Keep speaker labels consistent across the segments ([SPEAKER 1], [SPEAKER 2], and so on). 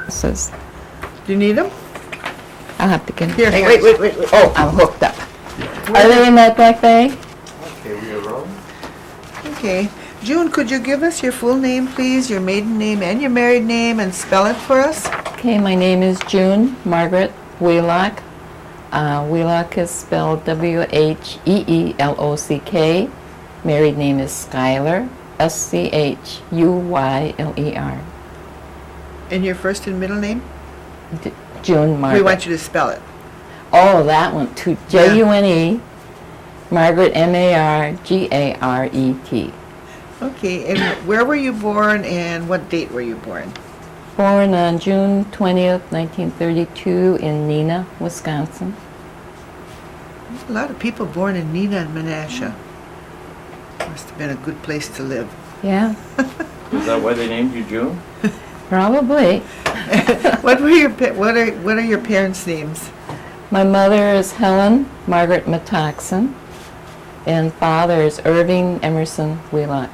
[SPEAKER 1] Says,
[SPEAKER 2] Do you need them?
[SPEAKER 1] I'll have to get
[SPEAKER 2] Here,
[SPEAKER 1] hang
[SPEAKER 2] wait,
[SPEAKER 1] on.
[SPEAKER 2] wait.
[SPEAKER 1] Oh, I'm hooked up. Are they in that black bag?
[SPEAKER 3] Okay, we are rolling.
[SPEAKER 2] Okay. June, could you give us your full name, please, your maiden name and your married name, and spell it for us?
[SPEAKER 1] Okay, my name is June Margaret Wheelock. Wheelock is spelled Wheelock. Married name is Schuyler, Schuyler.
[SPEAKER 2] And your first and middle name?
[SPEAKER 1] June Margaret.
[SPEAKER 2] We want you to spell it.
[SPEAKER 1] Oh, that one too. June, Margaret, Margaret.
[SPEAKER 2] Okay, and where were you born and what date were you born?
[SPEAKER 1] Born on June 20th, 1932 in Neenah, Wisconsin.
[SPEAKER 2] A lot of people born in Neenah and Menasha. Must have been a good place to live.
[SPEAKER 1] Yeah,
[SPEAKER 3] Is that why they named you June?
[SPEAKER 1] probably.
[SPEAKER 2] What are your parents' names?
[SPEAKER 1] My mother is Helen Margaret Metaxen, and father is Irving Emerson Wheelock.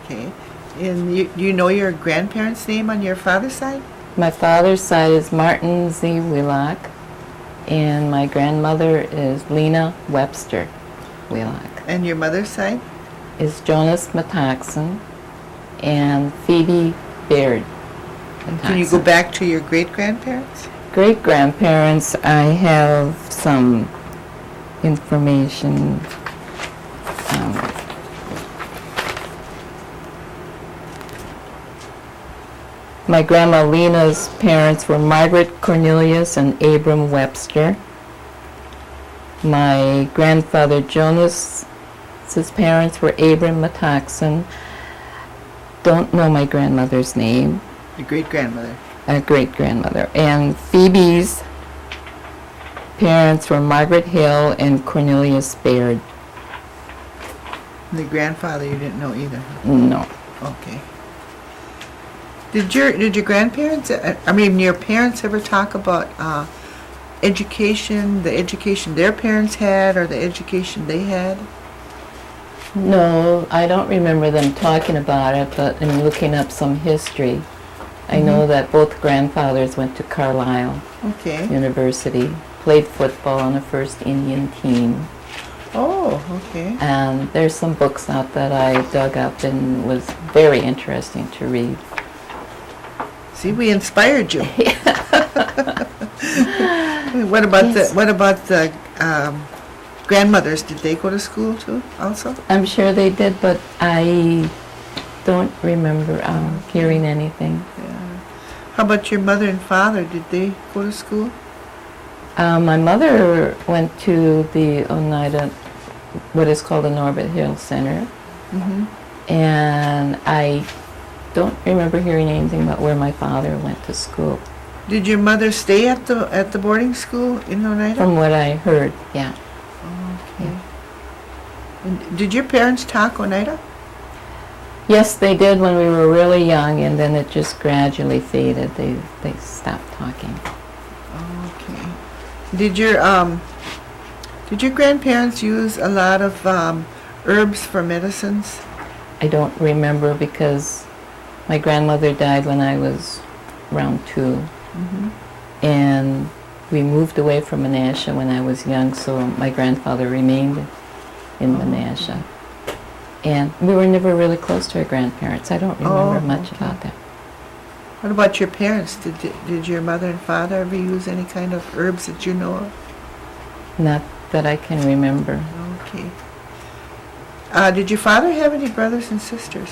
[SPEAKER 2] Okay. And do you know your grandparents' name on your father's side?
[SPEAKER 1] My father's side is Martin Z. Wheelock, and my grandmother is Lena Webster Wheelock.
[SPEAKER 2] And your mother's side?
[SPEAKER 1] Is Jonas Metaxen and Phoebe Baird Metaxen.
[SPEAKER 2] Can you go back to your great-grandparents?
[SPEAKER 1] Great-grandparents, I have some information. My grandma Lena's parents were Margaret Cornelius and Abram Webster. My grandfather Jonas's parents were Abram Metaxen. Don't know my grandmother's name.
[SPEAKER 2] Your great-grandmother.
[SPEAKER 1] Great-grandmother. And Phoebe's parents were Margaret Hill and Cornelius Baird.
[SPEAKER 2] The grandfather you didn't know either?
[SPEAKER 1] No.
[SPEAKER 2] Okay. Did your grandparents, your parents ever talk about education, the education their parents had or the education they had?
[SPEAKER 1] No, I don't remember them talking about it, but in looking up some history, I know that both grandfathers went to Carlisle
[SPEAKER 2] Okay.
[SPEAKER 1] University, played football on the first Indian team,
[SPEAKER 2] Oh, okay.
[SPEAKER 1] and there's some books out that I dug up and was very interesting to read.
[SPEAKER 2] See, we inspired you. What about the grandmothers? Did they go to school too, also?
[SPEAKER 1] I'm sure they did, but I don't remember hearing anything.
[SPEAKER 2] Yeah. How about your mother and father? Did they go to school?
[SPEAKER 1] My mother went to the Oneida, what is called the Norbert Hill Center,
[SPEAKER 2] Mm-hmm.
[SPEAKER 1] and I don't remember hearing anything about where my father went to school.
[SPEAKER 2] Did your mother stay at the boarding school in Oneida?
[SPEAKER 1] From what I heard, yeah.
[SPEAKER 2] Okay. And did your parents talk Oneida?
[SPEAKER 1] Yes, they did when we were really young, and then it just gradually faded. They stopped talking.
[SPEAKER 2] Okay. Did your grandparents use a lot of herbs for medicines?
[SPEAKER 1] I don't remember because my grandmother died when I was around 2.
[SPEAKER 2] Mm-hmm.
[SPEAKER 1] And we moved away from Menasha when I was young, so my grandfather remained in Menasha. And we were never really close to our grandparents. I don't remember much about that.
[SPEAKER 2] What about your parents? Did your mother and father ever use any kind of herbs that you know of?
[SPEAKER 1] Not that I can remember.
[SPEAKER 2] Okay. Did your father have any brothers and sisters?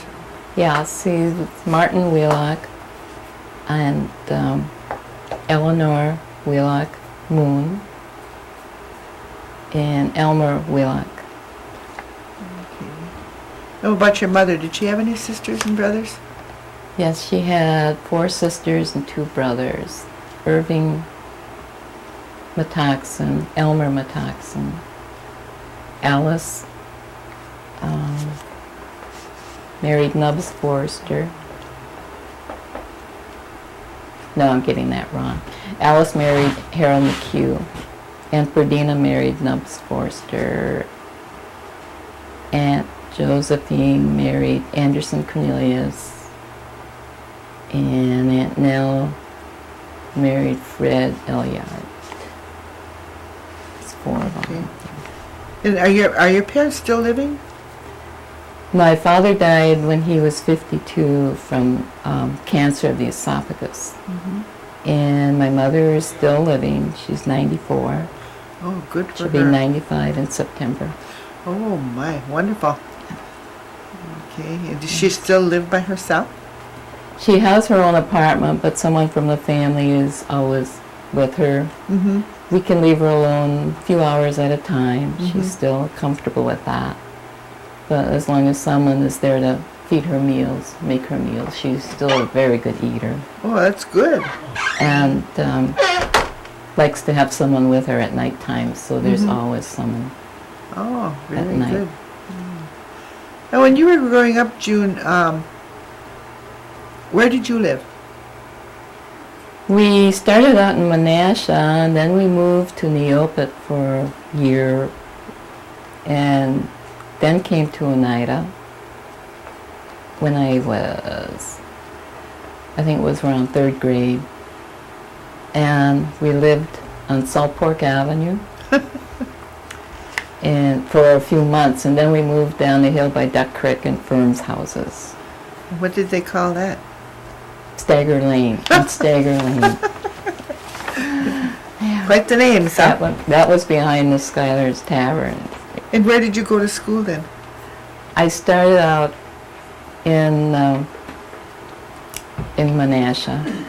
[SPEAKER 1] Yeah, see, Martin Wheelock and Eleanor Wheelock Moon and Elmer Wheelock.
[SPEAKER 2] Okay. What about your mother? Did she have any sisters and brothers?
[SPEAKER 1] Yes, she had 4 sisters and 2 brothers. Irving Metaxen, Elmer Metaxen, Alice, married Nubbs Forrester. No, I'm getting that wrong. Alice married Harold McHugh, and Ferdina married Nubbs Forrester. Aunt Josephine married Anderson Cornelius, and Aunt Nell married Fred Elyard. It's 4 of
[SPEAKER 2] Okay.
[SPEAKER 1] them.
[SPEAKER 2] And are your parents still living?
[SPEAKER 1] My father died when he was 52 from cancer of the esophagus. And my mother is still living. She's 94.
[SPEAKER 2] Oh, good for
[SPEAKER 1] She'll
[SPEAKER 2] her.
[SPEAKER 1] be 95 in September.
[SPEAKER 2] Oh my, wonderful. Okay, and does she still live by herself?
[SPEAKER 1] She has her own apartment, but someone from the family is always with her.
[SPEAKER 2] Mm-hmm.
[SPEAKER 1] We can leave her alone a few hours at a time. She's still comfortable with that. But as long as someone is there to feed her meals, make her meals, she's still a very good eater.
[SPEAKER 2] Oh, that's good.
[SPEAKER 1] And likes to have someone with her at nighttime, so there's always someone.
[SPEAKER 2] Oh,
[SPEAKER 1] At
[SPEAKER 2] very
[SPEAKER 1] night.
[SPEAKER 2] good. Now, when you were growing up, June, where did you live?
[SPEAKER 1] We started out in Menasha, and then we moved to Neopet for a year, and then came to Oneida when I think it was around 3rd grade. And we lived on Salt Pork Avenue and for a few months, and then we moved down the hill by Duck Creek and Firm's houses.
[SPEAKER 2] What did they call that?
[SPEAKER 1] Stagger Lane, on Stagger Lane.
[SPEAKER 2] Quite the names, huh?
[SPEAKER 1] That was behind the Schuyler's Tavern.
[SPEAKER 2] And where did you go to school then?
[SPEAKER 1] I started out in Menasha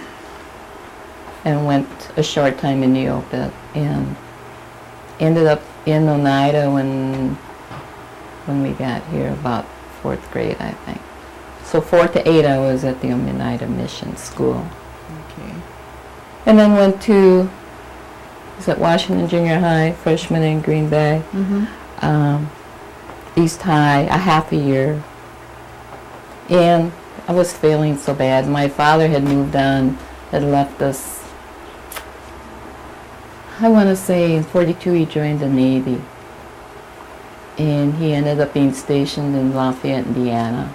[SPEAKER 1] and went a short time in Neopet and ended up in Oneida when we got here, about 4th grade, I think. So 4 to 8 I was at the Oneida Mission School.
[SPEAKER 2] Okay.
[SPEAKER 1] And then went to, Washington Junior High, freshman in Green Bay. East High, a half a year. And I was failing so bad. My father had moved on, had left us, I want to say in 42 he joined the Navy. And he ended up being stationed in Lafayette, Indiana,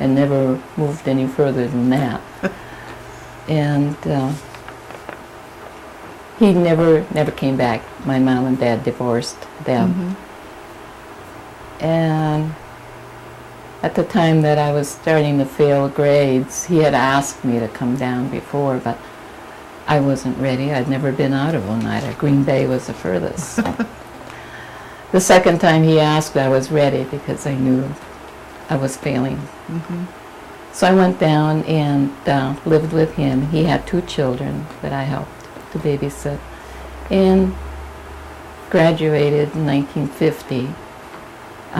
[SPEAKER 1] and never moved any further than that. And he never came back. My mom and dad divorced them. And at the time that I was starting to fail grades, he had asked me to come down before, but I wasn't ready. I'd never been out of Oneida. Green Bay was the furthest. The second time he asked, I was ready because I knew I was failing. So I went down and lived with him. He had 2 children that I helped to babysit, and graduated in 1950.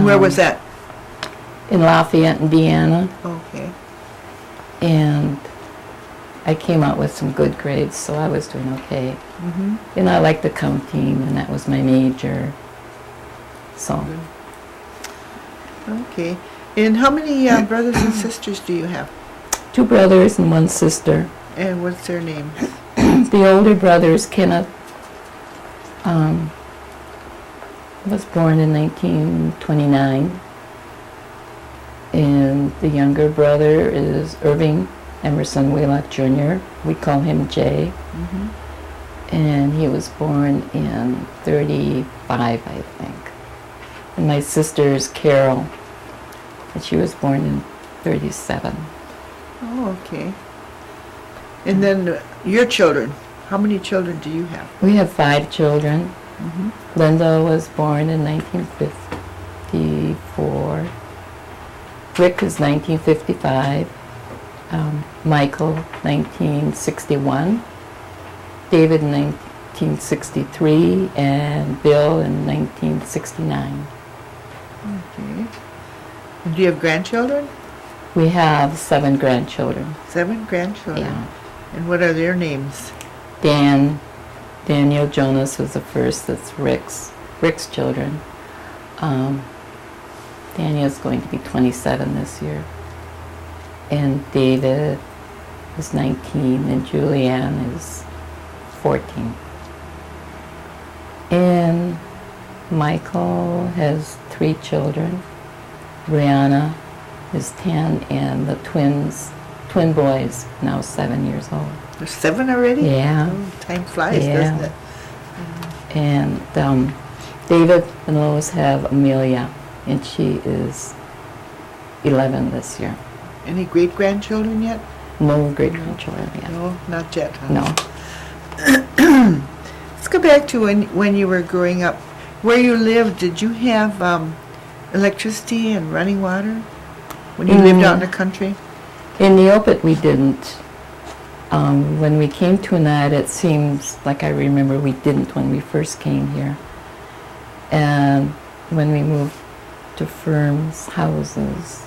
[SPEAKER 2] Where was that?
[SPEAKER 1] In Lafayette, Indiana,
[SPEAKER 2] Okay.
[SPEAKER 1] and I came out with some good grades, so I was doing okay. And I liked accounting, and that was my major. So,
[SPEAKER 2] Okay. And how many brothers and sisters do you have?
[SPEAKER 1] 2 brothers and 1 sister.
[SPEAKER 2] And what's their names?
[SPEAKER 1] The older brother is Kenneth. Was born in 1929. And the younger brother is Irving Emerson Wheelock Jr. We call him Jay. And he was born in 35, I think. And my sister is Carol, and she was born in 37.
[SPEAKER 2] Oh, okay. And then your children. How many children do you have?
[SPEAKER 1] We have 5 children. Linda was born in 1954. Rick is 1955. Michael, 1961. David, 1963. And Bill in 1969.
[SPEAKER 2] Okay. And do you have grandchildren?
[SPEAKER 1] We have 7 grandchildren.
[SPEAKER 2] 7 grandchildren.
[SPEAKER 1] Yeah.
[SPEAKER 2] And what are their names?
[SPEAKER 1] Daniel Jonas was the first. That's Rick's children. Daniel's going to be 27 this year. And David is 19, and Julianne is 14. And Michael has 3 children. Brianna is 10, and the twins twin boys, now 7 years old.
[SPEAKER 2] There's 7 already?
[SPEAKER 1] Yeah.
[SPEAKER 2] Oh, time flies,
[SPEAKER 1] Yeah.
[SPEAKER 2] doesn't it?
[SPEAKER 1] And David and Lois have Amelia, and she is 11 this year.
[SPEAKER 2] Any great-grandchildren yet?
[SPEAKER 1] No great-grandchildren yet.
[SPEAKER 2] No, not yet, huh?
[SPEAKER 1] No.
[SPEAKER 2] Let's go back to when you were growing up. Where you lived, did you have electricity and running water when you lived out in the country?
[SPEAKER 1] In Neopet, we didn't. When we came to Oneida, it seems like I remember we didn't when we first came here. And when we moved to Firm's houses,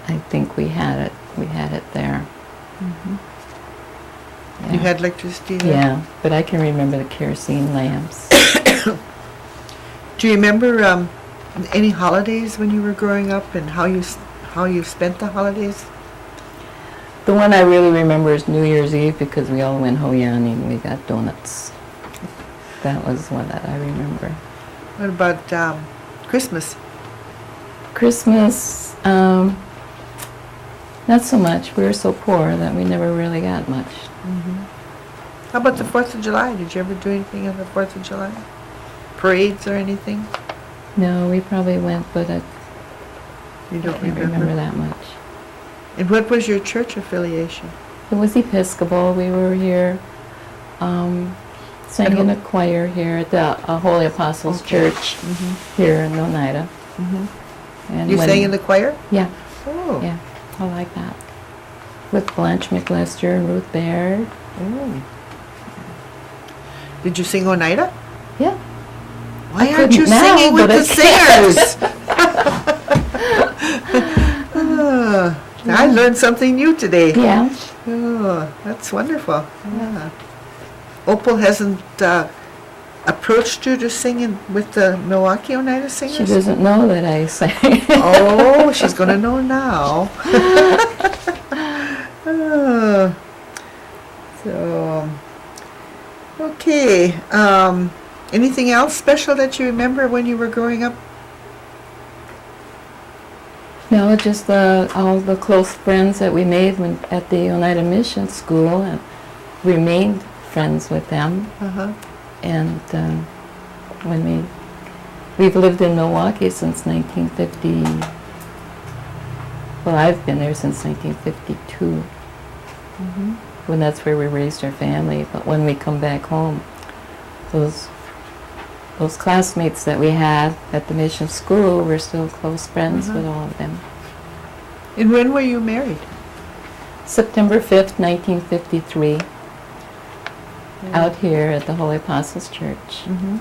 [SPEAKER 1] I think we had it. We had it there.
[SPEAKER 2] Mm-hmm.
[SPEAKER 1] Yeah.
[SPEAKER 2] You had electricity there?
[SPEAKER 1] Yeah, but I can remember the kerosene lamps.
[SPEAKER 2] Do you remember any holidays when you were growing up and how you spent the holidays?
[SPEAKER 1] The one I really remember is New Year's Eve because we all went hoyani and we got donuts. That was one that I remember.
[SPEAKER 2] What about Christmas?
[SPEAKER 1] Christmas, not so much. We were so poor that we never really got much.
[SPEAKER 2] Mm-hmm. How about the 4th of July? Did you ever do anything on the 4th of July? Parades or anything?
[SPEAKER 1] No, we probably went, but I
[SPEAKER 2] You don't
[SPEAKER 1] can't remember that much.
[SPEAKER 2] And what was your church affiliation?
[SPEAKER 1] It was Episcopal. We were here, sang in a choir here at the Holy Apostles Church
[SPEAKER 2] Mm-hmm.
[SPEAKER 1] here in Oneida.
[SPEAKER 2] Mm-hmm.
[SPEAKER 1] And
[SPEAKER 2] You
[SPEAKER 1] when-
[SPEAKER 2] sang in the choir?
[SPEAKER 1] Yeah,
[SPEAKER 2] Oh.
[SPEAKER 1] yeah, I like that. With Blanche McLester and Ruth Baird.
[SPEAKER 2] Oh. Did you sing Oneida?
[SPEAKER 1] Yeah.
[SPEAKER 2] Why
[SPEAKER 1] I
[SPEAKER 2] aren't you
[SPEAKER 1] couldn't now,
[SPEAKER 2] singing with
[SPEAKER 1] but
[SPEAKER 2] the
[SPEAKER 1] I
[SPEAKER 2] singers? I learned something new today.
[SPEAKER 1] Yeah.
[SPEAKER 2] Oh, that's wonderful. Yeah. Opal hasn't approached you to sing with the Milwaukee Oneida Singers?
[SPEAKER 1] She doesn't know that I sang.
[SPEAKER 2] Oh, she's going to know now. Oh. So, okay. Anything else special that you remember when you were growing up?
[SPEAKER 1] No, just all the close friends that we made at the Oneida Mission School, and remained friends with them.
[SPEAKER 2] Uh-huh.
[SPEAKER 1] And when we've lived in Milwaukee since 1950. Well, I've been there since 1952.
[SPEAKER 2] Mm-hmm.
[SPEAKER 1] When that's where we raised our family. But when we come back home, those classmates that we had at the mission school, we're still close friends with all of them.
[SPEAKER 2] And when were you married?
[SPEAKER 1] September 5th, 1953, out here at the Holy Apostles Church.
[SPEAKER 2] Mm-hmm.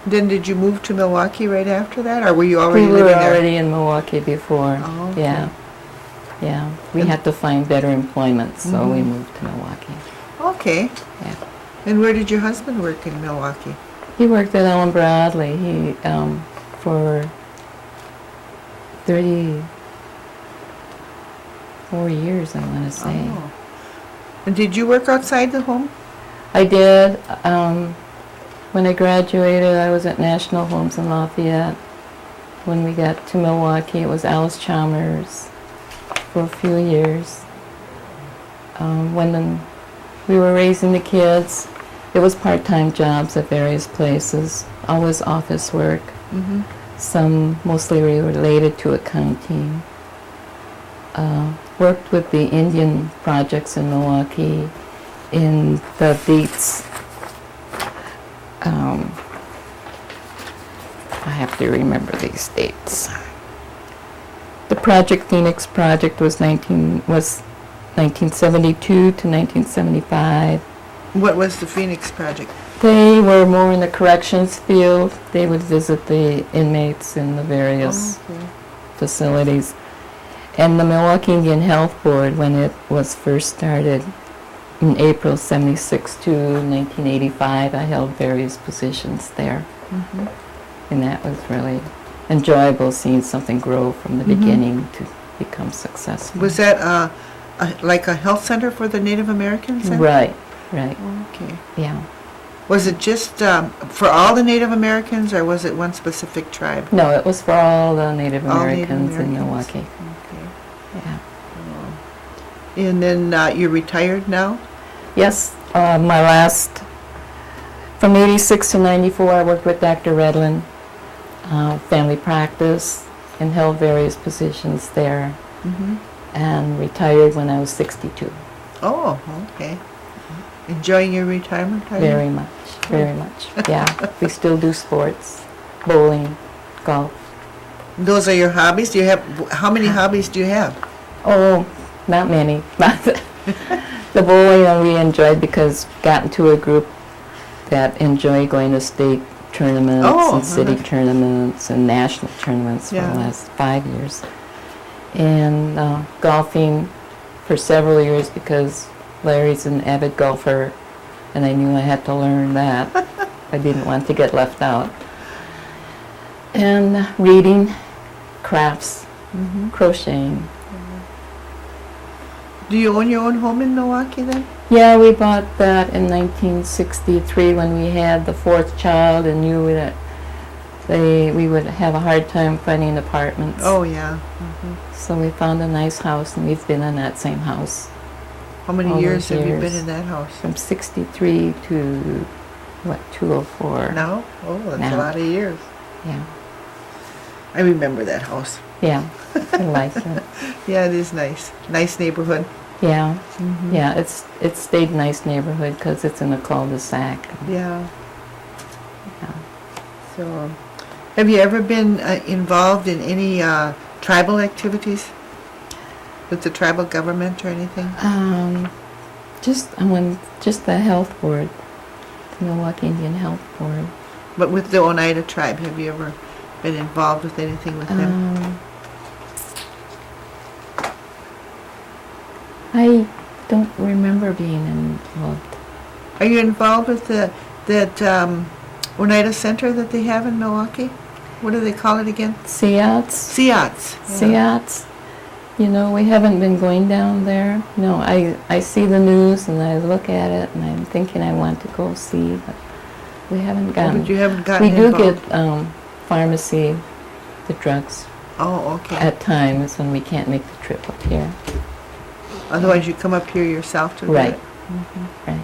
[SPEAKER 2] Then did you move to Milwaukee right after that, or were you already
[SPEAKER 1] We were
[SPEAKER 2] living there?
[SPEAKER 1] already in Milwaukee before.
[SPEAKER 2] Oh, okay.
[SPEAKER 1] Yeah. Yeah. We
[SPEAKER 2] And-
[SPEAKER 1] had to find better employment, so we
[SPEAKER 2] Mhm.
[SPEAKER 1] moved to Milwaukee.
[SPEAKER 2] Okay.
[SPEAKER 1] Yeah.
[SPEAKER 2] And where did your husband work in Milwaukee?
[SPEAKER 1] He worked at Ellen Bradley. He for 34 years, I want to say.
[SPEAKER 2] Oh. And did you work outside the home?
[SPEAKER 1] I did. When I graduated, I was at National Homes in Lafayette. When we got to Milwaukee, it was Alice Chalmers for a few years. When we were raising the kids, it was part-time jobs at various places, always office work,
[SPEAKER 2] Mm-hmm.
[SPEAKER 1] some mostly related to accounting. Worked with the Indian projects in Milwaukee, in the dates. I have to remember these dates. The Project Phoenix project was 1972 to 1975.
[SPEAKER 2] What was the Phoenix Project?
[SPEAKER 1] They were more in the corrections field. They would visit the inmates in the various
[SPEAKER 2] Okay.
[SPEAKER 1] facilities. And the Milwaukee Indian Health Board, when it was first started in April 76 to 1985, I held various positions there.
[SPEAKER 2] Mm-hmm.
[SPEAKER 1] And that was really enjoyable, seeing something grow from the
[SPEAKER 2] Mhm.
[SPEAKER 1] beginning to become successful.
[SPEAKER 2] Was that like a health center for the Native Americans? then?
[SPEAKER 1] Right.
[SPEAKER 2] Okay.
[SPEAKER 1] Yeah.
[SPEAKER 2] Was it just for all the Native Americans, or was it one specific tribe?
[SPEAKER 1] No, it was for all the Native
[SPEAKER 2] All Native
[SPEAKER 1] Americans in
[SPEAKER 2] Americans.
[SPEAKER 1] Milwaukee.
[SPEAKER 2] Okay.
[SPEAKER 1] Yeah.
[SPEAKER 2] And then you're retired now?
[SPEAKER 1] Yes, my last, from 86 to 94, I worked with Dr. Redlin, family practice, and held various positions there,
[SPEAKER 2] Mm-hmm.
[SPEAKER 1] and retired when I was 62.
[SPEAKER 2] Oh, okay. Enjoying your retirement, are you?
[SPEAKER 1] Very much, very much. Yeah, we still do sports, bowling, golf.
[SPEAKER 2] Those are your hobbies? Do you have, how many hobbies do you have?
[SPEAKER 1] Oh, not many. The bowling we enjoyed because we got into a group that enjoy going to state tournaments
[SPEAKER 2] Oh,
[SPEAKER 1] and city
[SPEAKER 2] uh-huh.
[SPEAKER 1] tournaments and national tournaments for
[SPEAKER 2] Yeah.
[SPEAKER 1] the last 5 years. And golfing for several years because Larry's an avid golfer and I knew I had to learn that. I didn't want to get left out. And reading, crafts,
[SPEAKER 2] Mm-hmm.
[SPEAKER 1] crocheting.
[SPEAKER 2] Do you own your own home in Milwaukee then?
[SPEAKER 1] Yeah, we bought that in 1963 when we had the fourth child and knew that we would have a hard time finding apartments.
[SPEAKER 2] Oh, yeah. Mm-hmm.
[SPEAKER 1] So we found a nice house and we've been in that same house
[SPEAKER 2] How many
[SPEAKER 1] All
[SPEAKER 2] years
[SPEAKER 1] those
[SPEAKER 2] have you been
[SPEAKER 1] years.
[SPEAKER 2] in that house?
[SPEAKER 1] from 63 to, 204.
[SPEAKER 2] Now? Oh, that's a
[SPEAKER 1] Now.
[SPEAKER 2] lot of years.
[SPEAKER 1] Yeah,
[SPEAKER 2] I remember that house.
[SPEAKER 1] yeah, I like it.
[SPEAKER 2] Yeah, it is nice. Nice neighborhood.
[SPEAKER 1] Yeah,
[SPEAKER 2] Mm-hmm.
[SPEAKER 1] yeah, it's stayed a nice neighborhood because it's in a cul-de-sac.
[SPEAKER 2] Yeah.
[SPEAKER 1] Yeah.
[SPEAKER 2] So, have you ever been involved in any tribal activities with the tribal government or anything?
[SPEAKER 1] Just the health board, the Milwaukee Indian Health Board.
[SPEAKER 2] But with the Oneida tribe, have you ever been involved with anything with them?
[SPEAKER 1] I don't remember being involved.
[SPEAKER 2] Are you involved with that Oneida Center that they have in Milwaukee? What do they call it again?
[SPEAKER 1] SEATs?
[SPEAKER 2] SEATs.
[SPEAKER 1] SEATs. You know, we haven't been going down there. No, I see the news and I look at it and I'm thinking I want to go see, but we haven't
[SPEAKER 2] Oh,
[SPEAKER 1] gotten.
[SPEAKER 2] but you haven't gotten
[SPEAKER 1] We do
[SPEAKER 2] involved.
[SPEAKER 1] get pharmacy, the drugs
[SPEAKER 2] Oh, okay.
[SPEAKER 1] at times when we can't make the trip up here.
[SPEAKER 2] Otherwise, you come up here yourself to
[SPEAKER 1] Right.
[SPEAKER 2] do it.
[SPEAKER 1] Right.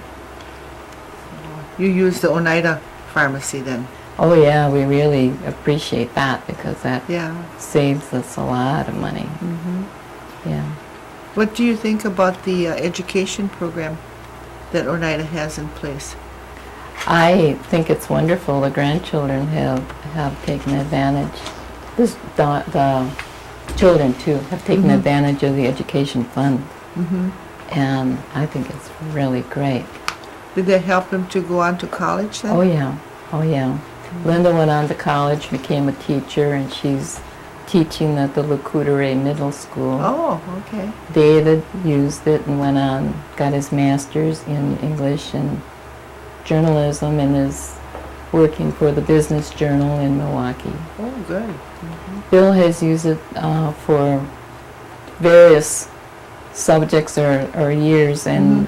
[SPEAKER 2] You use the Oneida pharmacy then.
[SPEAKER 1] Oh yeah, we really appreciate that because that
[SPEAKER 2] Yeah.
[SPEAKER 1] saves us a lot of money.
[SPEAKER 2] Mm-hmm.
[SPEAKER 1] Yeah.
[SPEAKER 2] What do you think about the education program that Oneida has in place?
[SPEAKER 1] I think it's wonderful. The grandchildren have taken advantage. The children too have taken
[SPEAKER 2] Mhm.
[SPEAKER 1] advantage of the education fund,
[SPEAKER 2] Mm-hmm.
[SPEAKER 1] and I think it's really great.
[SPEAKER 2] Did that help them to go on to college then?
[SPEAKER 1] Oh yeah, oh yeah. Linda went on to college, became a teacher, and she's teaching at the Lacouture Middle School.
[SPEAKER 2] Oh, okay.
[SPEAKER 1] David used it and went on, got his master's in English and journalism, and is working for the Business Journal in Milwaukee.
[SPEAKER 2] Oh, good.
[SPEAKER 1] Bill has used it for various subjects or years, and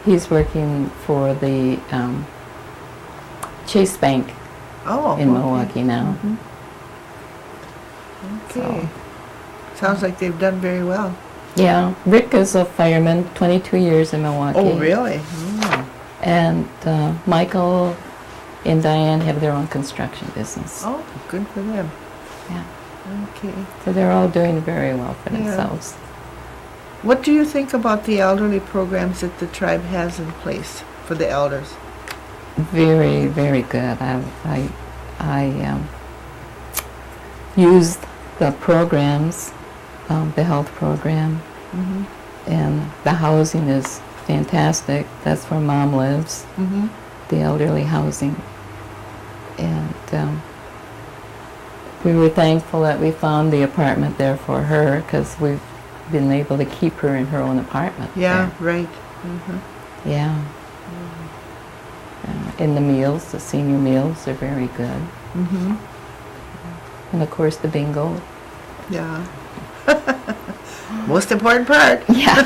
[SPEAKER 1] he's working for the Chase Bank
[SPEAKER 2] Oh,
[SPEAKER 1] in
[SPEAKER 2] okay.
[SPEAKER 1] Milwaukee now.
[SPEAKER 2] Mhm. Okay. Sounds like they've done very well.
[SPEAKER 1] Yeah, Rick is a fireman, 22 years in Milwaukee.
[SPEAKER 2] Oh, really? Mm.
[SPEAKER 1] And Michael and Diane have their own construction business.
[SPEAKER 2] Oh, good for them.
[SPEAKER 1] Yeah.
[SPEAKER 2] Okay.
[SPEAKER 1] So they're all doing very well for
[SPEAKER 2] Yeah.
[SPEAKER 1] themselves.
[SPEAKER 2] What do you think about the elderly programs that the tribe has in place for the elders?
[SPEAKER 1] Very, very good. I used the programs, the health program,
[SPEAKER 2] Mm-hmm.
[SPEAKER 1] and the housing is fantastic. That's where Mom lives,
[SPEAKER 2] Mm-hmm.
[SPEAKER 1] the elderly housing. And we were thankful that we found the apartment there for her because we've been able to keep her in her own apartment.
[SPEAKER 2] Yeah,
[SPEAKER 1] there.
[SPEAKER 2] right. Mm-hmm.
[SPEAKER 1] Yeah. And the meals, the senior meals are very good.
[SPEAKER 2] Mm-hmm.
[SPEAKER 1] And of course the bingo.
[SPEAKER 2] Yeah. Most important part.
[SPEAKER 1] Yeah.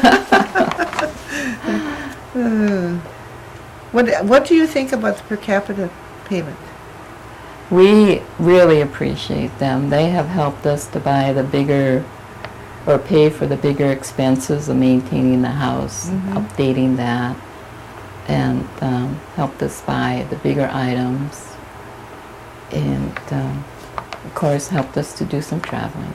[SPEAKER 2] What do you think about the per capita payment?
[SPEAKER 1] We really appreciate them. They have helped us to buy the bigger or pay for the bigger expenses of maintaining the house, updating that, and helped us buy the bigger items, and of course helped us to do some traveling.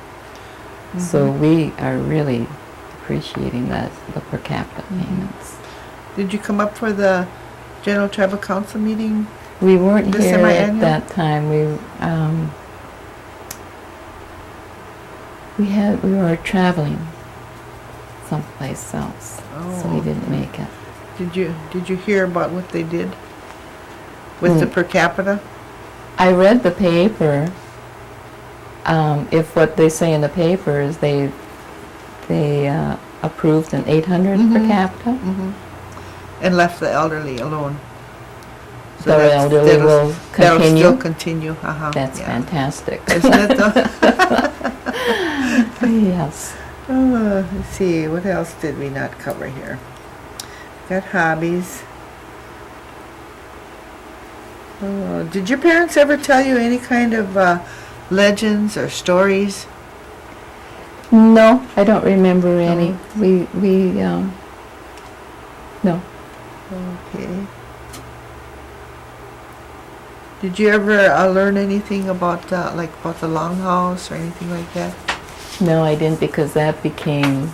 [SPEAKER 1] So we are really appreciating the per capita payments.
[SPEAKER 2] Did you come up for the General Tribal Council meeting?
[SPEAKER 1] We weren't
[SPEAKER 2] The
[SPEAKER 1] here at
[SPEAKER 2] semi-annual?
[SPEAKER 1] that time. We were traveling someplace else, so we didn't make it.
[SPEAKER 2] Did you hear about what they did with the per capita?
[SPEAKER 1] I read the paper. If what they say in the paper is they approved an 800 per capita,
[SPEAKER 2] And left the elderly alone.
[SPEAKER 1] the elderly will
[SPEAKER 2] That'll
[SPEAKER 1] continue.
[SPEAKER 2] still continue.
[SPEAKER 1] That's fantastic.
[SPEAKER 2] Isn't it though?
[SPEAKER 1] Yes.
[SPEAKER 2] Let's see, what else did we not cover here? Got hobbies. Did your parents ever tell you any kind of legends or stories?
[SPEAKER 1] No, I don't remember any. No.
[SPEAKER 2] Okay. Did you ever learn anything about about the longhouse or anything like that?
[SPEAKER 1] No, I didn't, because that became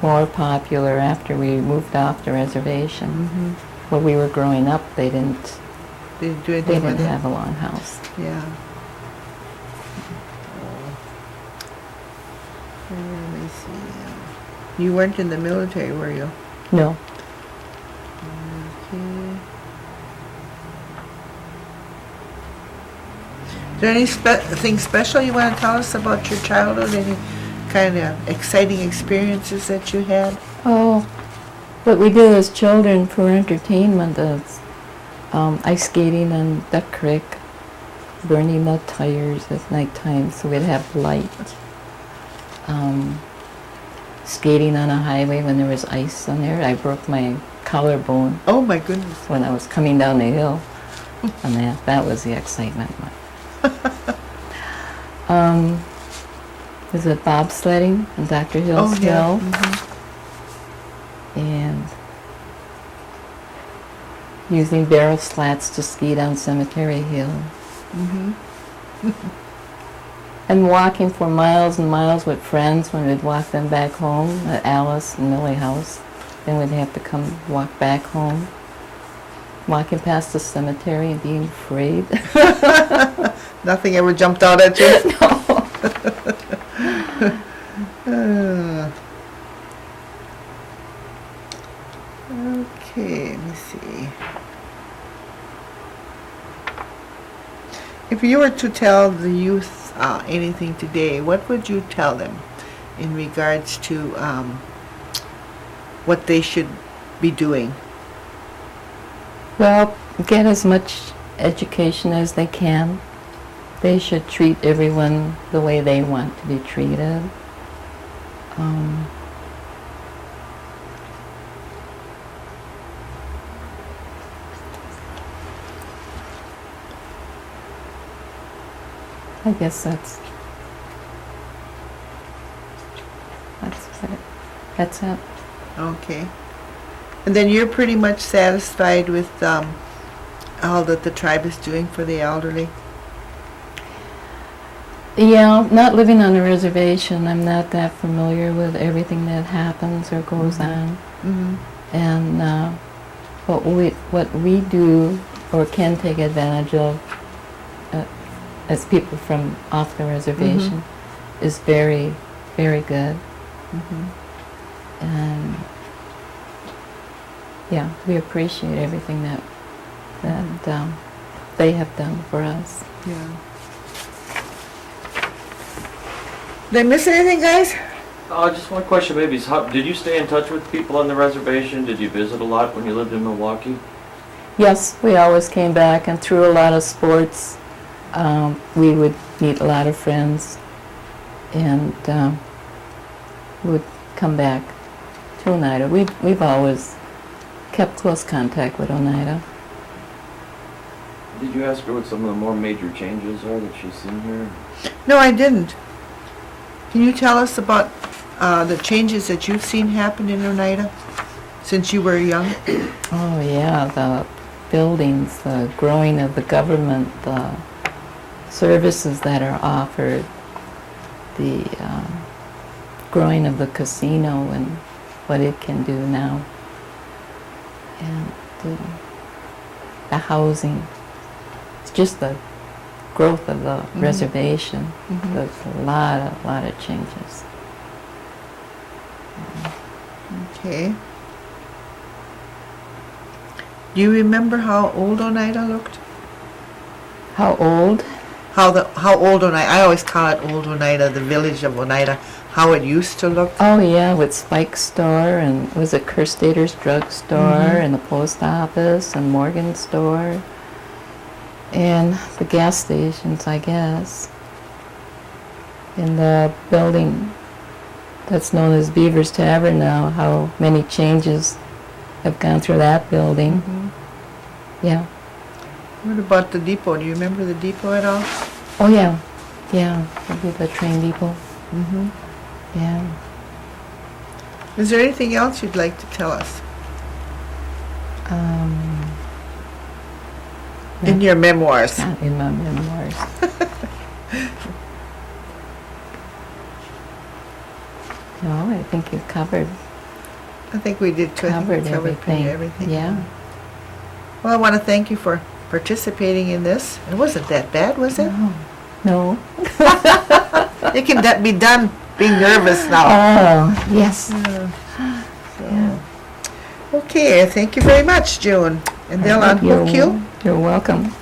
[SPEAKER 1] more popular after we moved off the reservation. When we were growing up, they didn't
[SPEAKER 2] Did you do
[SPEAKER 1] they
[SPEAKER 2] anything
[SPEAKER 1] didn't
[SPEAKER 2] with it?
[SPEAKER 1] have a long house.
[SPEAKER 2] Yeah. Let me see. You weren't in the military, were you?
[SPEAKER 1] No.
[SPEAKER 2] Okay. Is there anything special you want to tell us about your childhood? Any kind of exciting experiences that you had?
[SPEAKER 1] Oh, what we did as children for entertainment is ice skating on Duck Creek, burning the tires at nighttime so we'd have light. Skating on a highway when there was ice on there. I broke my collarbone
[SPEAKER 2] Oh my goodness.
[SPEAKER 1] when I was coming down the hill, and that was the excitement. There's a bobsledding on Dr. Hill's Hill, and using barrel slats to ski down Cemetery Hill. And walking for miles and miles with friends when we'd walk them back home at Alice and Millie House. Then we'd have to come walk back home. Walking past the cemetery and being afraid.
[SPEAKER 2] Nothing ever jumped out at you? Okay, let me see. If you were to tell the youth anything today, what would you tell them in regards to what they should be doing?
[SPEAKER 1] Well, get as much education as they can. They should treat everyone the way they want to be treated. I guess that's it.
[SPEAKER 2] Okay. And then you're pretty much satisfied with all that the tribe is doing for the elderly?
[SPEAKER 1] Yeah, not living on a reservation, I'm not that familiar with everything that happens or goes on. And what we do or can take advantage of as people from off the reservation is very, very good. And yeah, we appreciate everything that they have done for us.
[SPEAKER 2] Yeah. Did I miss anything, guys?
[SPEAKER 3] Just one question maybe is did you stay in touch with people on the reservation? Did you visit a lot when you lived in Milwaukee?
[SPEAKER 1] Yes, we always came back, and through a lot of sports, we would meet a lot of friends, and we would come back to Oneida. We've always kept close contact with Oneida.
[SPEAKER 3] Did you ask her what some of the more major changes are that she's seen here?
[SPEAKER 2] No, I didn't. Can you tell us about the changes that you've seen happen in Oneida since you were young?
[SPEAKER 1] Oh, yeah, the buildings, the growing of the government, the services that are offered, the growing of the casino and what it can do now, and the housing. It's just the growth of the reservation. There's a lot of changes.
[SPEAKER 2] Okay. Do you remember how old Oneida looked?
[SPEAKER 1] How old?
[SPEAKER 2] How old Oneida? I always call it Old Oneida, the village of Oneida. How it used to look.
[SPEAKER 1] Oh yeah, with Spike's store, and it was a Kerstater's drugstore, and the post office, and Morgan's store, and the gas stations, I guess. In the building that's known as Beaver's Tavern now, how many changes have gone through that building. Yeah.
[SPEAKER 2] What about the depot? Do you remember the depot at all?
[SPEAKER 1] Oh yeah, yeah. Maybe the train depot. Yeah.
[SPEAKER 2] Is there anything else you'd like to tell us? In your memoirs.
[SPEAKER 1] Not in my memoirs. No, I think you covered
[SPEAKER 2] I think we did
[SPEAKER 1] covered
[SPEAKER 2] pretty
[SPEAKER 1] everything.
[SPEAKER 2] everything.
[SPEAKER 1] Yeah.
[SPEAKER 2] Well, I want to thank you for participating in this. It wasn't that bad, was it?
[SPEAKER 1] No.
[SPEAKER 2] It can be done being nervous now.
[SPEAKER 1] Oh, yes.
[SPEAKER 2] So. Okay, thank you very much, June. And they'll unhook you.
[SPEAKER 1] You're welcome.